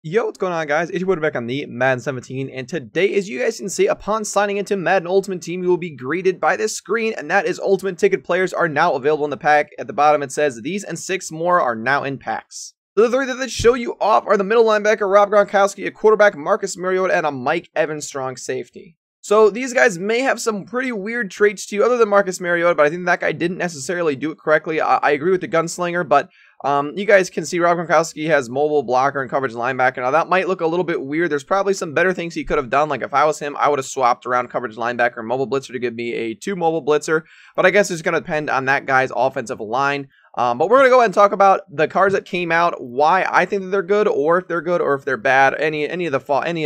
Yo, what's going on, guys? It's your boy back on the Madden 17, and today, as you guys can see, upon signing into Madden Ultimate Team, you will be greeted by this screen, and that is Ultimate Ticket players are now available in the pack. At the bottom, it says, these and 6 more are now in packs. The three that show you off are the middle linebacker, Rob Gronkowski, a quarterback, Marcus Mariota, and a Mike Evans strong safety. So these guys may have some pretty weird traits to you, other than Marcus Mariota, but I think that guy didn't necessarily do it correctly. I agree with the gunslinger, but you guys can see Rob Gronkowski has mobile, blocker, and coverage linebacker. Now, that might look a little bit weird. There's probably some better things he could have done. Like, if I was him, I would have swapped around coverage linebacker and mobile blitzer to give me a 2 mobile blitzer. But I guess it's going to depend on that guy's offensive line. But we're going to go ahead and talk about the cards that came out, why I think that they're good, or if they're good, or if they're bad, any of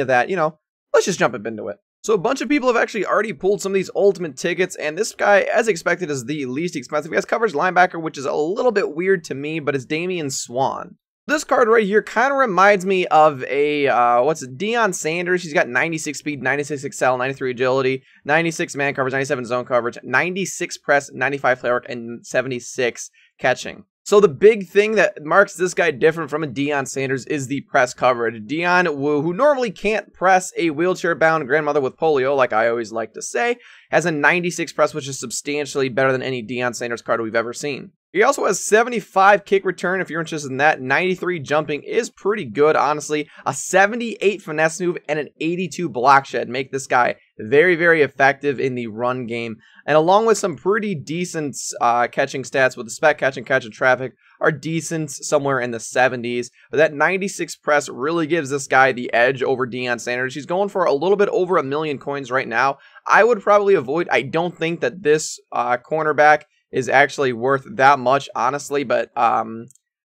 that, you know. Let's just jump into it. So a bunch of people have actually already pulled some of these ultimate tickets, and this guy, as expected, is the least expensive. He has coverage linebacker, which is a little bit weird to me, but it's Damian Swan. This card right here kind of reminds me of a, Deion Sanders. He's got 96 speed, 96 excel, 93 agility, 96 man coverage, 97 zone coverage, 96 press, 95 play work, and 76 catching. So the big thing that marks this guy different from a Deion Sanders is the press coverage. Deion, who normally can't press a wheelchair-bound grandmother with polio, like I always like to say, has a 96 press, which is substantially better than any Deion Sanders card we've ever seen. He also has 75 kick return, if you're interested in that. 93 jumping is pretty good, honestly. A 78 finesse move and an 82 block shed make this guy very, very effective in the run game. And along with some pretty decent catching stats with the spec catch and traffic are decent somewhere in the 70s. But that 96 press really gives this guy the edge over Deion Sanders. He's going for a little bit over 1 million coins right now. I would probably avoid. I don't think that this cornerback is actually worth that much, honestly, but I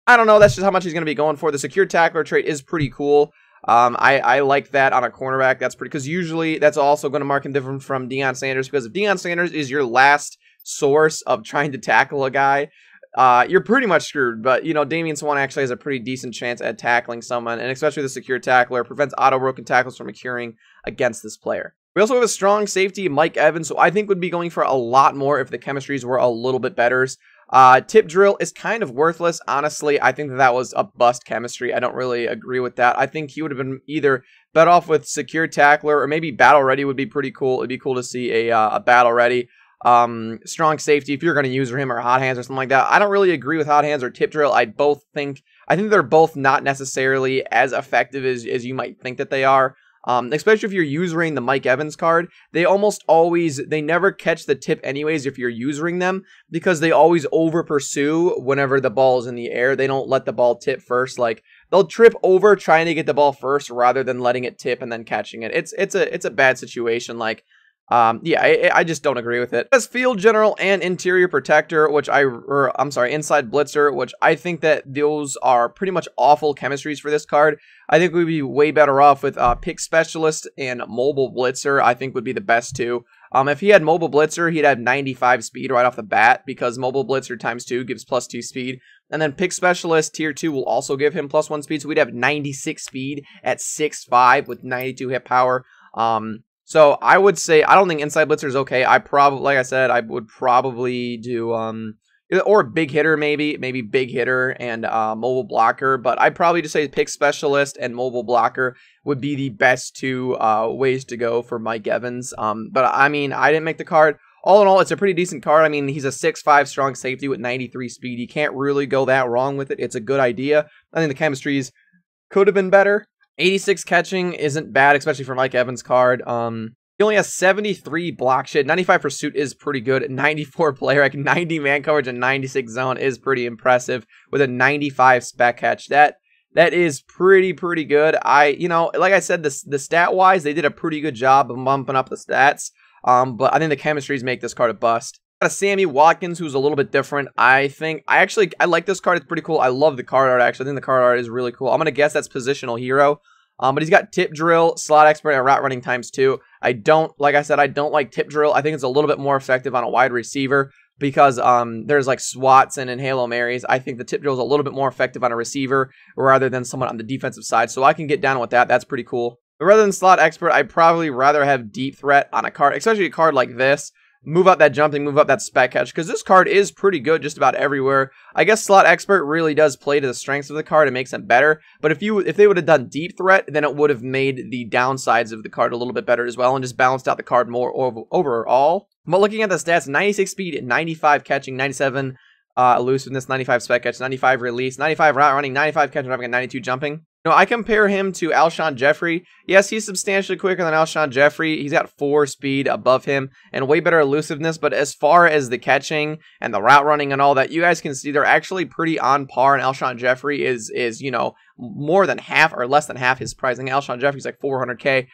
don't know. That's just how much he's going to be going for. The secure tackler trait is pretty cool. I like that on a cornerback. That's pretty, because usually that's also going to mark him different from Deion Sanders, because if Deion Sanders is your last source of trying to tackle a guy, you're pretty much screwed. But, you know, Damian Swan actually has a pretty decent chance at tackling someone, and especially the secure tackler prevents auto-broken tackles from occurring against this player. We also have a strong safety, Mike Evans, who I think would be going for a lot more if the chemistries were a little bit better. Tip drill is kind of worthless, honestly. I think that was a bust chemistry. I don't really agree with that. I think he would have been either better off with secure tackler, or maybe battle ready would be pretty cool. It'd be cool to see a battle ready. Strong safety, if you're going to use him, or hot hands or something like that. I don't really agree with hot hands or tip drill. I think they're both not necessarily as effective as you might think that they are. Especially if you're using the Mike Evans card, they never catch the tip anyways if you're using them, because they always over pursue whenever the ball is in the air. They don't let the ball tip first. Like, they'll trip over trying to get the ball first rather than letting it tip and then catching it. It's a bad situation. Like, yeah, I just don't agree with it. As field general and interior protector, inside blitzer, which I think that those are pretty much awful chemistries for this card. I think we'd be way better off with pick specialist and mobile blitzer. I think would be the best two. If he had mobile blitzer, he'd have 95 speed right off the bat, because mobile blitzer ×2 gives +2 speed. And then pick specialist tier 2 will also give him +1 speed, so we'd have 96 speed at 6'5" with 92 hit power. So I would say, I don't think inside blitzer is okay. Like I said, I would probably do, or big hitter maybe big hitter and mobile blocker. But I'd probably just say pick specialist and mobile blocker would be the best two ways to go for Mike Evans. But I mean, I didn't make the card. All in all, it's a pretty decent card. I mean, he's a 6'5" strong safety with 93 speed. You can't really go that wrong with it. It's a good idea. I think the chemistries could have been better. 86 catching isn't bad, especially for Mike Evans' card. He only has 73 block shed. 95 pursuit is pretty good. 94 player rec, 90 man coverage, and 96 zone is pretty impressive with a 95 spec catch. That is pretty good. Like I said, the stat wise, they did a pretty good job of bumping up the stats. But I think the chemistries make this card a bust. Got a Sammy Watkins, who's a little bit different. I like this card. It's pretty cool. I love the card art, actually. I think the card art is really cool. I'm going to guess that's positional hero. But he's got tip drill, slot expert, and route running ×2. Like I said, I don't like tip drill. I think it's a little bit more effective on a wide receiver, because there's like SWATs and Halo Marys. I think the tip drill is a little bit more effective on a receiver rather than someone on the defensive side. So I can get down with that. That's pretty cool. But rather than slot expert, I'd probably rather have deep threat on a card, especially a card like this. move up that jumping, move up that spec catch, because this card is pretty good just about everywhere. I guess slot expert really does play to the strengths of the card and makes it better, but if they would have done deep threat, then it would have made the downsides of the card a little bit better as well and just balanced out the card more overall. But looking at the stats, 96 speed, 95 catching, 97 elusiveness, 95 spec catch, 95 release, 95 route running, 95 catch and 92 jumping. I compare him to Alshon Jeffrey. Yes, he's substantially quicker than Alshon Jeffrey. He's got 4 speed above him and way better elusiveness. But as far as the catching and the route running and all that, you guys can see they're actually pretty on par. And Alshon Jeffrey is more than half or less than half his price. I think Alshon Jeffrey's like 400K.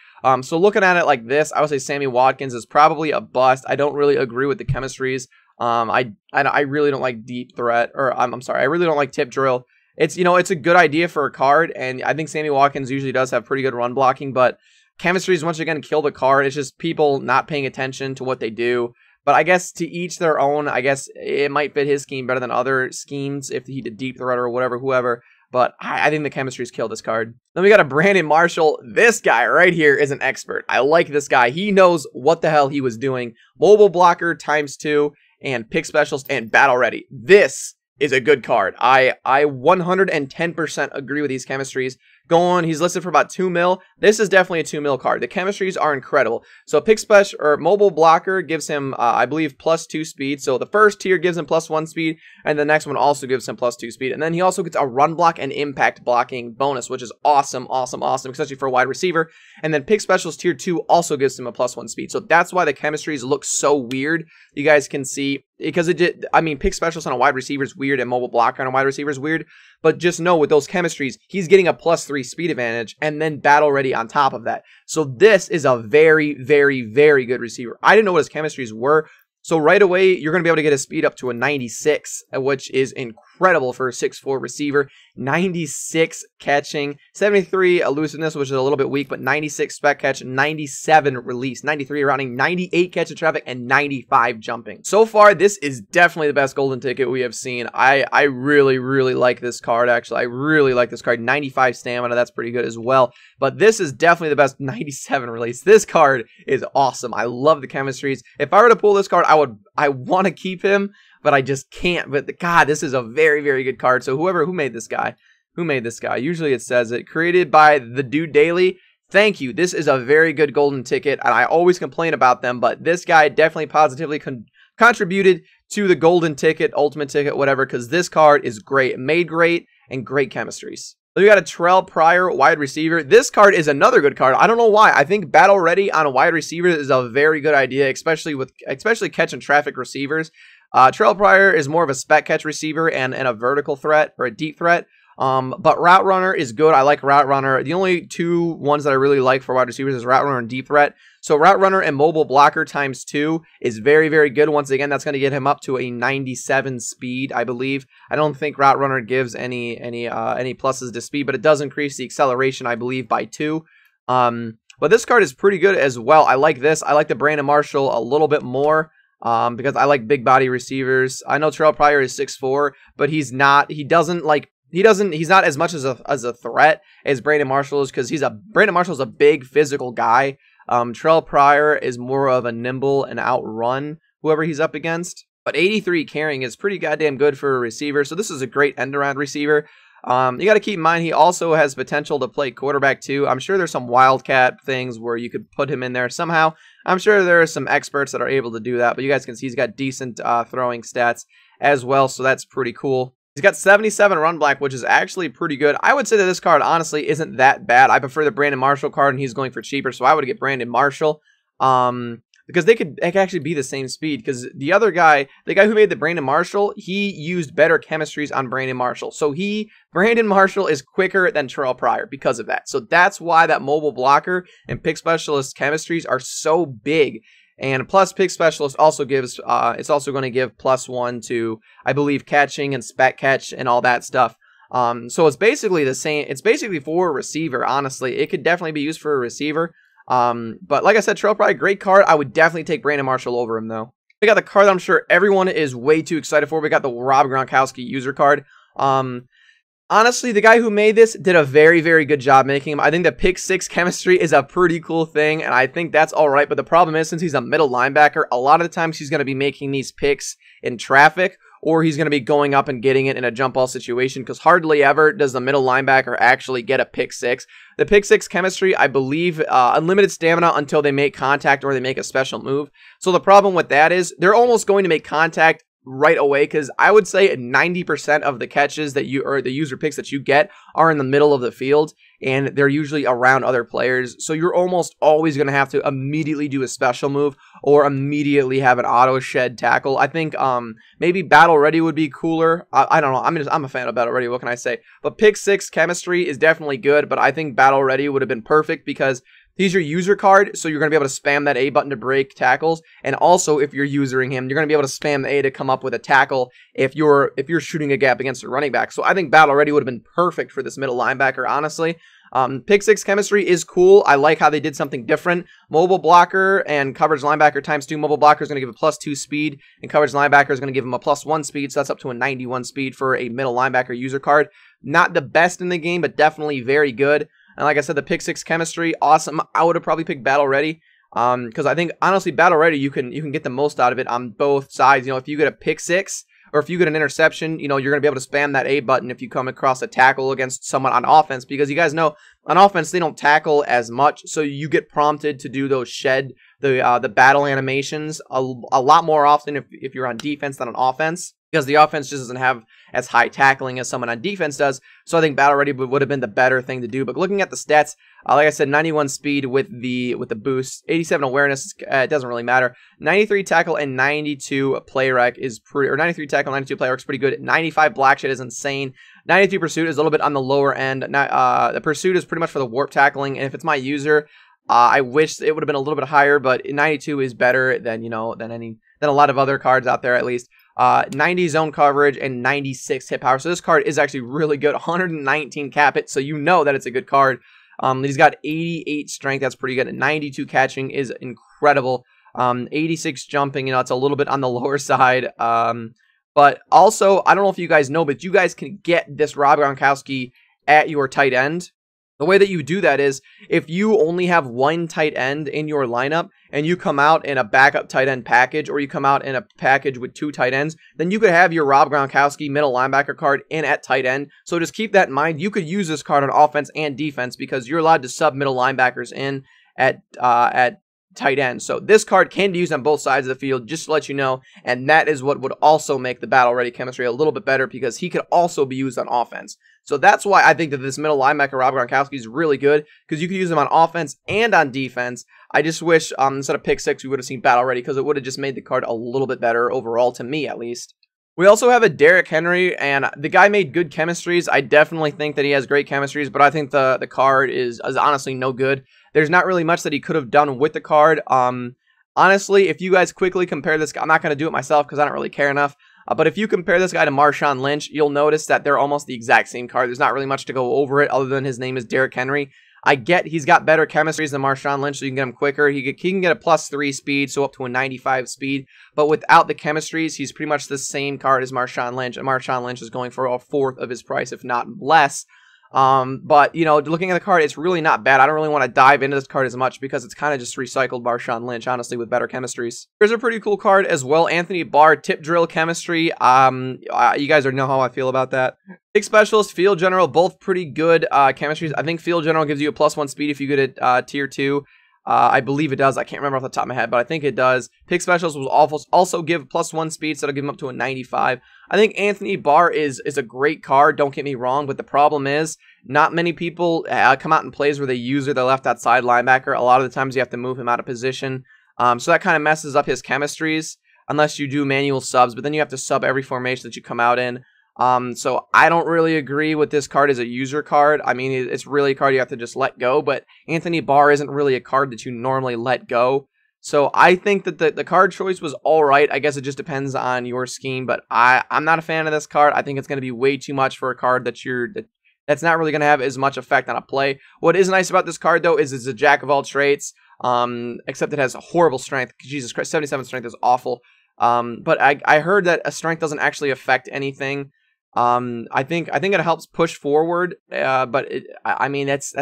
So looking at it like this, I would say Sammy Watkins is probably a bust. I don't really agree with the chemistries. I really don't like deep threat, or I'm sorry, I really don't like tip drill. It's a good idea for a card, and I think Sammy Watkins usually does have pretty good run blocking, but chemistries once again kill the card. It's just people not paying attention to what they do. But I guess to each their own. I guess it might fit his scheme better than other schemes if he did deep threat or whatever, whoever. But I think the chemistries kill this card. Then we got a Brandon Marshall. This guy right here is an expert. I like this guy. He knows what the hell he was doing. Mobile blocker ×2 and pick specialist and battle ready. This is a good card. I 110% agree with these chemistries. He's listed for about 2 mil. This is definitely a 2 mil card. The chemistries are incredible. So pick special or mobile blocker gives him, I believe, +2 speed. So the first tier gives him +1 speed, and the next one also gives him +2 speed. And then he also gets a run block and impact blocking bonus, which is awesome, especially for a wide receiver. And then pick specialist tier 2 also gives him a +1 speed. So that's why the chemistries look so weird. You guys can see, because pick specialist on a wide receiver is weird and mobile blocker on a wide receiver is weird. But just know with those chemistries, he's getting a +3 speed advantage and then battle ready on top of that. So this is a very, very, very good receiver. I didn't know what his chemistries were. So right away, you're going to be able to get his speed up to a 96, which is incredible for a 6'4 receiver. 96 catching, 73 elusiveness, which is a little bit weak, but 96 spec catch, 97 release, 93 rounding, 98 catch of traffic, and 95 jumping. So far, this is definitely the best golden ticket we have seen. I really, really like this card, actually. I really like this card. 95 stamina, that's pretty good as well. But this is definitely the best 97 release. This card is awesome. I love the chemistries. If I were to pull this card, I want to keep him, but I just can't. But God, this is a very, very good card. So who made this guy? Usually it says it. Created by the Dude Daily. Thank you. This is a very good golden ticket, and I always complain about them, but this guy definitely positively contributed to the golden ticket, ultimate ticket, whatever, because this card is great, made great, and great chemistries. So we got a Terrell Pryor wide receiver. This card is another good card. I don't know why. I think battle ready on a wide receiver is a very good idea, especially catch and traffic receivers. Terrell Pryor is more of a spec catch receiver and a vertical threat or a deep threat. But route runner is good. I like route runner. The only two ones that I really like for wide receivers is route runner and deep threat. So route runner and mobile blocker ×2 is very, very good. Once again, that's going to get him up to a 97 speed, I believe. I don't think route runner gives any pluses to speed, but it does increase the acceleration, I believe, by 2. But this card is pretty good as well. I like this. I like the Brandon Marshall a little bit more. Because I like big body receivers. I know Terrell Pryor is 6'4", but he's not as much as a threat as Brandon Marshall is, because Brandon Marshall is a big physical guy. Terrell Pryor is more of a nimble and outrun whoever he's up against. But 83 carrying is pretty goddamn good for a receiver. So this is a great end around receiver. You got to keep in mind he also has potential to play quarterback too. I'm sure there's some wildcat things where you could put him in there somehow. I'm sure there are some experts that are able to do that, but you guys can see he's got decent throwing stats as well, so that's pretty cool. He's got 77 run block, which is actually pretty good. I would say that this card honestly isn't that bad. I prefer the Brandon Marshall card, and he's going for cheaper, so I would get Brandon Marshall. Because they could actually be the same speed, because the other guy, the guy who made the Brandon Marshall, he used better chemistries on Brandon Marshall. So Brandon Marshall is quicker than Terrell Pryor because of that. So that's why that mobile blocker and pick specialist chemistries are so big. And plus pick specialist also gives, it's also going to give +1 to, I believe, catching and spec catch and all that stuff. So it's basically the same. It's basically for a receiver, honestly. It could definitely be used for a receiver. But like I said, Terrell Pryor, great card. I would definitely take Brandon Marshall over him, though. We got the card that I'm sure everyone is way too excited for. We got the Rob Gronkowski user card. Honestly, the guy who made this did a very, very good job making him. I think the pick 6 chemistry is a pretty cool thing, and I think that's all right. But the problem is, since he's a middle linebacker, a lot of the times he's going to be making these picks in traffic, or he's going to be going up and getting it in a jump ball situation, because hardly ever does the middle linebacker actually get a pick 6. The pick 6 chemistry, I believe, unlimited stamina until they make contact or they make a special move. So the problem with that is they're almost going to make contact right away, because I would say 90% of the catches that you, or the user picks that you get, are in the middle of the field, and they're usually around other players. So you're almost always going to have to immediately do a special move or immediately have an auto shed tackle. I think maybe battle ready would be cooler. I don't know. I'm a fan of battle ready. What can I say? But pick 6 chemistry is definitely good, but I think battle ready would have been perfect, because he's your user card, so you're going to be able to spam that A button to break tackles, and also if you're using him, you're going to be able to spam the A to come up with a tackle if you're shooting a gap against a running back. So I think battle ready would have been perfect for this middle linebacker, honestly. Pick 6 chemistry is cool. I like how they did something different. Mobile blocker and coverage linebacker ×2. Mobile blocker is going to give a +2 speed, and coverage linebacker is going to give him a +1 speed, so that's up to a 91 speed for a middle linebacker user card. Not the best in the game, but definitely very good. And like I said, the pick 6 chemistry, awesome. I would have probably picked battle ready, because I think honestly battle ready you can get the most out of it on both sides. You know, if you get a pick 6 or if you get an interception, you know, you're gonna be able to spam that A button if you come across a tackle against someone on offense, because you guys know on offense they don't tackle as much, so you get prompted to do those shed the battle animations a lot more often if you're on defense than on offense, because the offense just doesn't have as high tackling as someone on defense does. So I think battle ready would have been the better thing to do. But looking at the stats, like I said, 91 speed with the boost, 87 awareness, it doesn't really matter. 93 tackle and 92 play rec is pretty, or 93 tackle, 92 play rec is pretty good. 95 black shed is insane. 93 pursuit is a little bit on the lower end. The pursuit is pretty much for the warp tackling, and if it's my user, I wish it would have been a little bit higher, but 92 is better than, you know, than a lot of other cards out there, at least. 90 zone coverage and 96 hit power. So this card is actually really good. 119 cap hit, so you know that it's a good card. He's got 88 strength. That's pretty good. 92 catching is incredible. 86 jumping. You know, it's a little bit on the lower side. But also, I don't know if you guys know, but you guys can get this Rob Gronkowski at your tight end. The way that you do that is if you only have one tight end in your lineup and you come out in a backup tight end package, or you come out in a package with 2 tight ends, then you could have your Rob Gronkowski middle linebacker card in at tight end. So just keep that in mind. You could use this card on offense and defense, because you're allowed to sub middle linebackers in at tight end. So this card can be used on both sides of the field, just to let you know, and that is what would also make the battle ready chemistry a little bit better, because he could also be used on offense. So that's why I think that this middle linebacker Rob Gronkowski is really good, because you can use him on offense and on defense. I just wish instead of pick 6 we would have seen battle ready, because it would have just made the card a little bit better overall, to me at least. We also have a Derrick Henry, and the guy made good chemistries. I definitely think that he has great chemistries, but I think the card is honestly no good. There's not really much that he could have done with the card. Honestly, if you guys quickly compare this guy, I'm not going to do it myself because I don't really care enough. But if you compare this guy to Marshawn Lynch, you'll notice that they're almost the exact same card. There's not really much to go over it other than his name is Derrick Henry. I get he's got better chemistries than Marshawn Lynch, so you can get him quicker. He can get a +3 speed, so up to a 95 speed. But without the chemistries, he's pretty much the same card as Marshawn Lynch, and Marshawn Lynch is going for a fourth of his price, if not less. But, you know, looking at the card, it's really not bad. I don't really want to dive into this card as much because it's kind of just recycled Marshawn Lynch, honestly, with better chemistries. Here's a pretty cool card as well. Anthony Barr, tip drill chemistry. You guys already know how I feel about that. Pick specialist, field general, both pretty good chemistries. I think field general gives you a +1 speed if you get it tier 2. I believe it does. I can't remember off the top of my head, but I think it does. Pick specialist will also give +1 speed, so it'll give him up to a 95. I think Anthony Barr is a great card, don't get me wrong, but the problem is not many people come out in plays where they use their left outside linebacker. A lot of the times you have to move him out of position. So that kind of messes up his chemistries unless you do manual subs, but then you have to sub every formation that you come out in. So I don't really agree with this card as a user card. I mean, it's really a card you have to just let go, but Anthony Barr isn't really a card that you normally let go. So I think that the card choice was all right. I guess it just depends on your scheme, but I'm not a fan of this card. I think it's going to be way too much for a card that's not really going to have as much effect on a play. What is nice about this card, though, is it's a jack of all trades, except it has horrible strength. Jesus Christ, 77 strength is awful. But I heard that a strength doesn't actually affect anything. I think it helps push forward, but I mean that's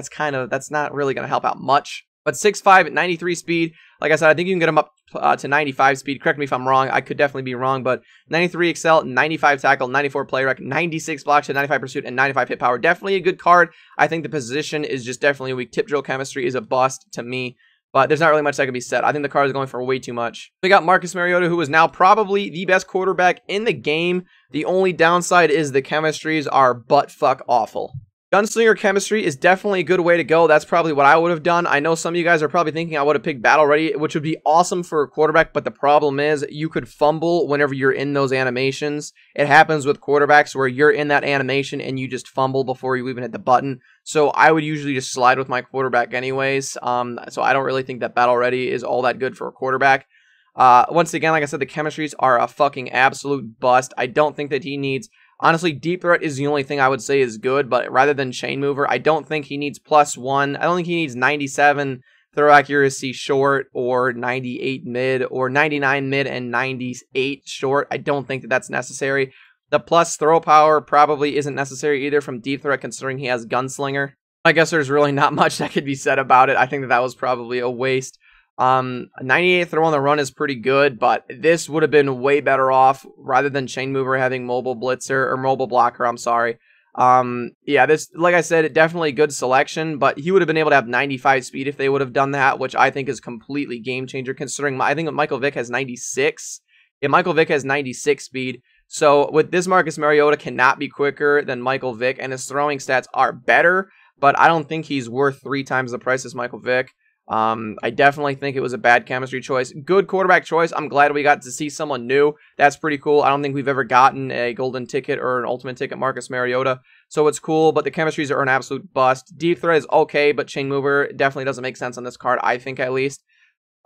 not really going to help out much. But 6'5" at 93 speed, like I said, I think you can get him up to 95 speed. Correct me if I'm wrong. I could definitely be wrong, but 93 excel, 95 tackle, 94 play rec, 96 blocks, 95 pursuit, and 95 hit power. Definitely a good card. I think the position is just definitely weak. Tip drill chemistry is a bust to me. But there's not really much that can be said. I think the card is going for way too much. We got Marcus Mariota, who is now probably the best quarterback in the game. The only downside is the chemistries are butt-fuck awful. Gunslinger chemistry is definitely a good way to go. That's probably what I would have done. I know some of you guys are probably thinking I would have picked Battle Ready, which would be awesome for a quarterback, but the problem is you could fumble whenever you're in those animations. It happens with quarterbacks where you're in that animation and you just fumble before you even hit the button. So I would usually just slide with my quarterback anyways. So I don't really think that Battle Ready is all that good for a quarterback. Once again, like I said, the chemistries are a fucking absolute bust. I don't think that he needs... Honestly, Deep Threat is the only thing I would say is good, but rather than Chain Mover, I don't think he needs +1. I don't think he needs 97 throw accuracy short, or 98 mid, or 99 mid and 98 short. I don't think that that's necessary. The plus throw power probably isn't necessary either from Deep Threat, considering he has Gunslinger. I guess there's really not much that could be said about it. I think that was probably a waste. 98 throw on the run is pretty good, but this would have been way better off rather than Chain Mover having mobile blitzer or mobile blocker. I'm sorry. Yeah, this, like I said, definitely good selection, but he would have been able to have 95 speed if they would have done that, which I think is completely game changer considering I think Michael Vick has 96. Yeah, Michael Vick has 96 speed. So with this, Marcus Mariota cannot be quicker than Michael Vick, and his throwing stats are better, but I don't think he's worth 3 times the price as Michael Vick. I definitely think it was a bad chemistry choice. Good quarterback choice. I'm glad we got to see someone new. That's pretty cool. I don't think we've ever gotten a golden ticket or an ultimate ticket Marcus Mariota, so it's cool, but the chemistries are an absolute bust. Deep Threat is okay, but Chain Mover definitely doesn't make sense on this card, I think, at least.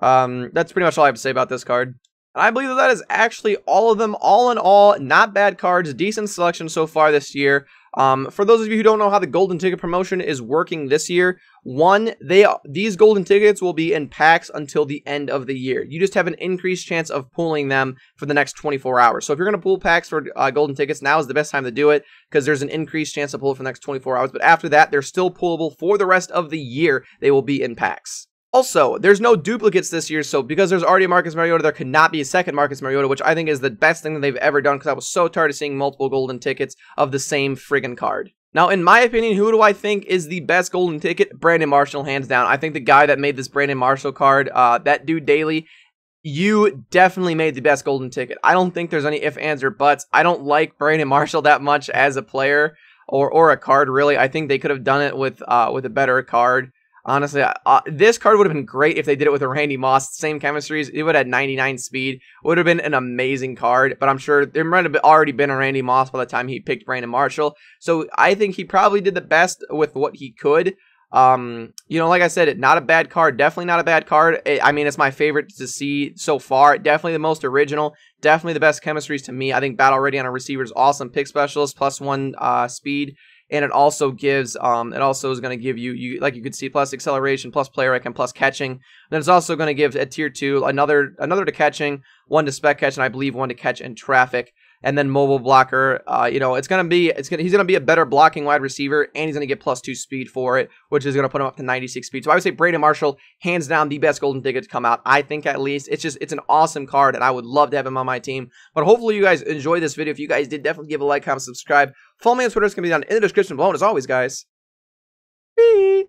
That's pretty much all I have to say about this card. And I believe that is actually all of them. All in all, not bad cards. Decent selection so far this year. For those of you who don't know how the golden ticket promotion is working this year, these golden tickets will be in packs until the end of the year. You just have an increased chance of pulling them for the next 24 hours. So if you're going to pull packs for golden tickets, now is the best time to do it because there's an increased chance to pull it for the next 24 hours. But after that, they're still pullable for the rest of the year. They will be in packs. Also, there's no duplicates this year, so because there's already a Marcus Mariota, there could not be a second Marcus Mariota, which I think is the best thing that they've ever done, because I was so tired of seeing multiple golden tickets of the same friggin' card. Now, in my opinion, who do I think is the best golden ticket? Brandon Marshall, hands down. I think the guy that made this Brandon Marshall card, that dude Daily, you definitely made the best golden ticket. I don't think there's any ifs, ands, or buts. I don't like Brandon Marshall that much as a player, or a card, really. I think they could have done it with a better card. Honestly, this card would have been great if they did it with a Randy Moss. Same chemistries. It would have had 99 speed. Would have been an amazing card. But I'm sure there might have already been a Randy Moss by the time he picked Brandon Marshall. So I think he probably did the best with what he could. You know, like I said, not a bad card. Definitely not a bad card. I mean, it's my favorite to see so far. Definitely the most original. Definitely the best chemistries to me. I think Battle Ready on a receiver is awesome. Pick Specialist, +1 speed. And it also gives, it also is going to give you, like you could see, plus acceleration, plus play rec, and plus catching. Then it's also going to give at tier 2 another to catching, 1 to spec catch, and I believe 1 to catch in traffic. And then mobile blocker, you know, he's going to be a better blocking wide receiver, and he's going to get +2 speed for it, which is going to put him up to 96 speed. So I would say Brandon Marshall, hands down, the best golden ticket to come out. I think at least it's an awesome card, and I would love to have him on my team. But hopefully you guys enjoyed this video. If you guys did, definitely give a like, comment, subscribe. Follow me on Twitter. It's going to be down in the description below. And as always, guys, peace.